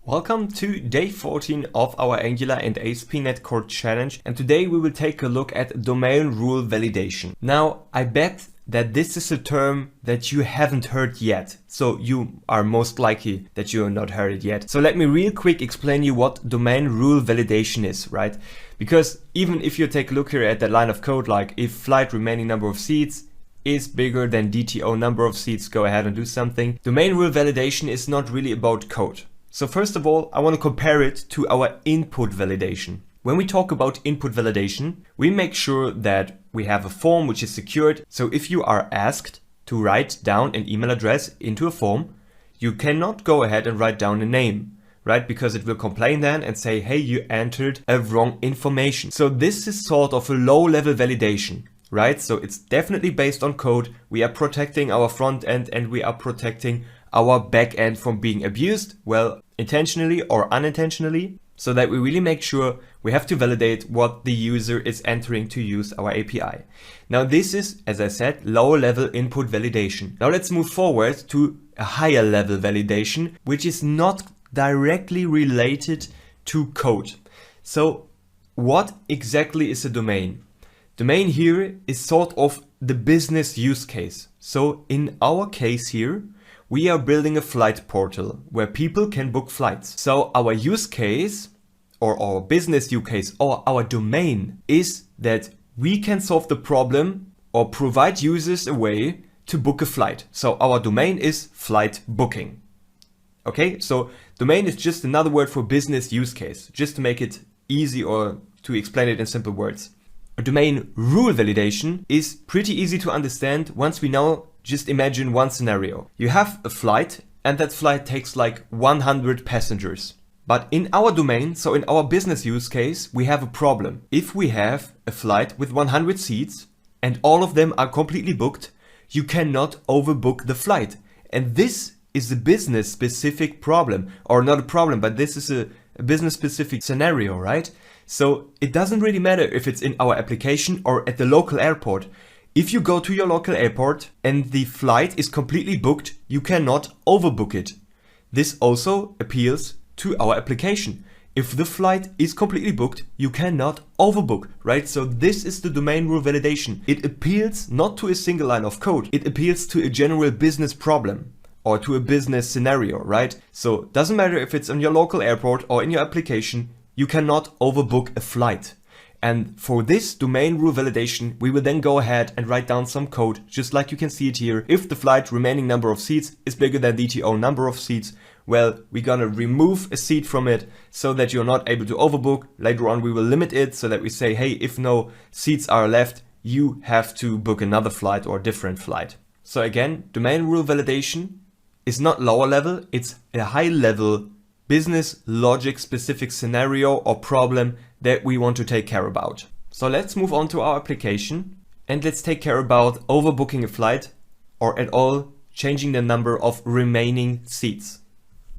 Welcome to day 14 of our Angular and ASP.NET Core challenge, and today we will take a look at domain rule validation. Now, I bet that this is a term that you haven't heard yet, so you are most likely that you have not heard it yet. So let me real quick explain you what domain rule validation is, right? Because even if you take a look here at that line of code, like if flight remaining number of seats is bigger than DTO number of seats, go ahead and do something. Domain rule validation is not really about code. So first of all, I want to compare it to our input validation. When we talk about input validation, we make sure that we have a form which is secured. So if you are asked to write down an email address into a form, you cannot go ahead and write down a name, right? Because it will complain then and say, hey, you entered a wrong information. So this is sort of a low-level validation, right? So it's definitely based on code. We are protecting our front end and we are protecting our back end from being abused, well, intentionally or unintentionally, so that we really make sure we have to validate what the user is entering to use our API. Now this is, as I said, lower level input validation. Now let's move forward to a higher level validation, which is not directly related to code. So what exactly is a domain? Domain here is sort of the business use case. So in our case here, we are building a flight portal where people can book flights. So our use case or our business use case or our domain is that we can solve the problem or provide users a way to book a flight. So our domain is flight booking. Okay, so domain is just another word for business use case, just to make it easy or to explain it in simple words. A domain rule validation is pretty easy to understand once we know. Just imagine one scenario. You have a flight and that flight takes like 100 passengers. But in our domain, so in our business use case, we have a problem. If we have a flight with 100 seats and all of them are completely booked, you cannot overbook the flight. And this is a business specific problem, or not a problem, but this is a business specific scenario, right? So it doesn't really matter if it's in our application or at the local airport. If you go to your local airport and the flight is completely booked, you cannot overbook it. This also appeals to our application. If the flight is completely booked, you cannot overbook, right? So this is the domain rule validation. It appeals not to a single line of code. It appeals to a general business problem or to a business scenario, right? So it doesn't matter if it's on your local airport or in your application, you cannot overbook a flight. And for this domain rule validation, we will then go ahead and write down some code, just like you can see it here. If the flight remaining number of seats is bigger than DTO number of seats, well, we're gonna remove a seat from it so that you're not able to overbook. Later on, we will limit it so that we say, hey, if no seats are left, you have to book another flight or a different flight. So again, domain rule validation is not lower level, it's a high level business logic specific scenario or problem that we want to take care about. So let's move on to our application and let's take care about overbooking a flight or at all changing the number of remaining seats.